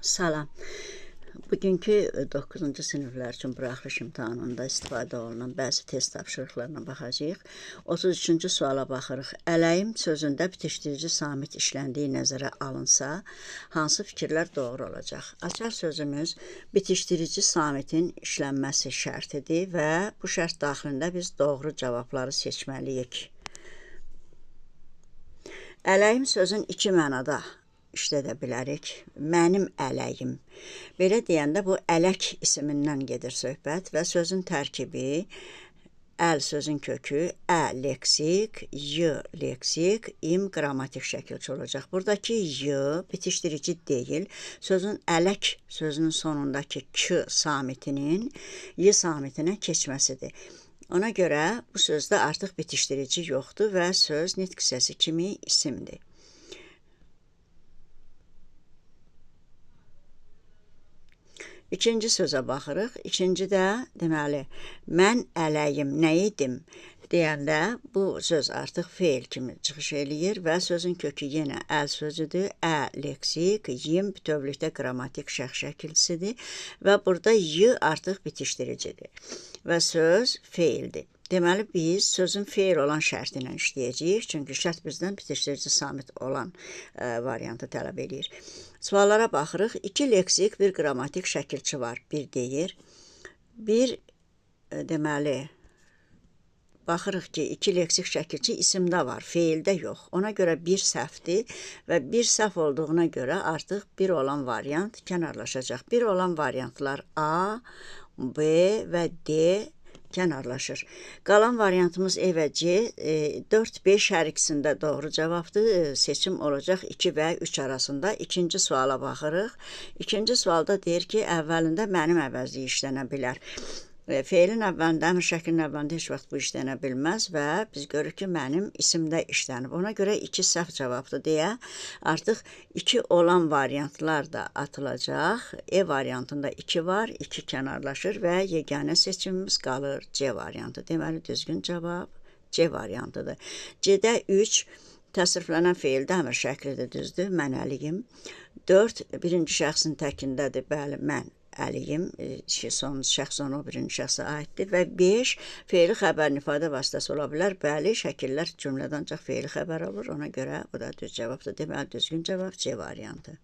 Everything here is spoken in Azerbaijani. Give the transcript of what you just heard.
Salam. Bugünkü 9-cu siniflər üçün buraxılış imtahanında istifadə olunan bəzi test tapşırıqlarına baxacağıq. 33-cü suala baxırıq. Ələyim sözündə bitişdirici samit işləndiyi nəzərə alınsa, hansı fikirlər doğru olacaq? Açar sözümüz bitişdirici samitin işlənməsi şərtidir və bu şərt daxilində biz doğru cavabları seçməliyik. Ələyim sözün iki mənada işlədə bilərik. Mənim ələyim. Belə deyəndə bu ələk ismindən gedir söhbət və sözün tərkibi əl sözün kökü, ə leksik, y leksik, im qrammatik şəkilçi olacaq. Buradakı y bitişdirici deyil. Sözün ələk sözünün sonundakı k samitinin y samitinə keçməsidir. Ona görə bu sözdə artıq bitişdirici yoxdur və söz nitq hissəsi kimi isimdir. İkinci sözə baxırıq. İkincidə, deməli, mən ələyim, nə idim deyəndə bu söz artıq feil kimi çıxış eləyir və sözün kökü yenə əl sözüdür. Ə leksik, yim bütövlükdə qrammatik şəkilçisidir və burada y artıq bitişdiricidir və söz feildir. Deməli, biz sözün feil olan şərti ilə işləyəcəyik, çünki şərt bizdən bitişdirici samit olan variantı tələb edir. Suallara baxırıq. İki leksik, bir qrammatik şəkilçi var, bir deyir. Bir, deməli, baxırıq ki, iki leksik şəkilçi isimdə var, feildə yox. Ona görə bir səhvdir və bir səhv olduğuna görə artıq bir olan variant kənarlaşacaq. Bir olan variantlar A, B və D kənarlaşır. Qalan variantımız E və C, 4-5 hər ikisində doğru cavabdır. Seçim olacaq 2 və 3 arasında. İkinci suala baxırıq. İkinci sualda deyir ki, əvvəlində mənim əvəzliyi işlənə bilər. Feilin əvvəlində, əmr şəklinin əvvəlində heç vaxt bu işlənə bilməz və biz görürük ki, mənim isimdə işlənib. Ona görə 2 səhv cavabdır deyə artıq 2 olan variantlar da atılacaq. E variantında 2 var, 2 kənarlaşır və yeganə seçimimiz qalır C variantı. Deməli, düzgün cavab C variantıdır. C-də 3 təsriflənən feildə əmr şəklidir, düzdür, mən əliyim. 4 birinci şəxsin təkindədir, bəli, mən əliyim, son şəxs onu birinci şəxsə aiddir və 5 feili xəbərin ifadə vasitəsi ola bilər. Bəli, şəkillər cümlədən ancaq feili xəbər olur, ona görə bu da düz cavabdır. Deməli, düzgün cavab C variantı.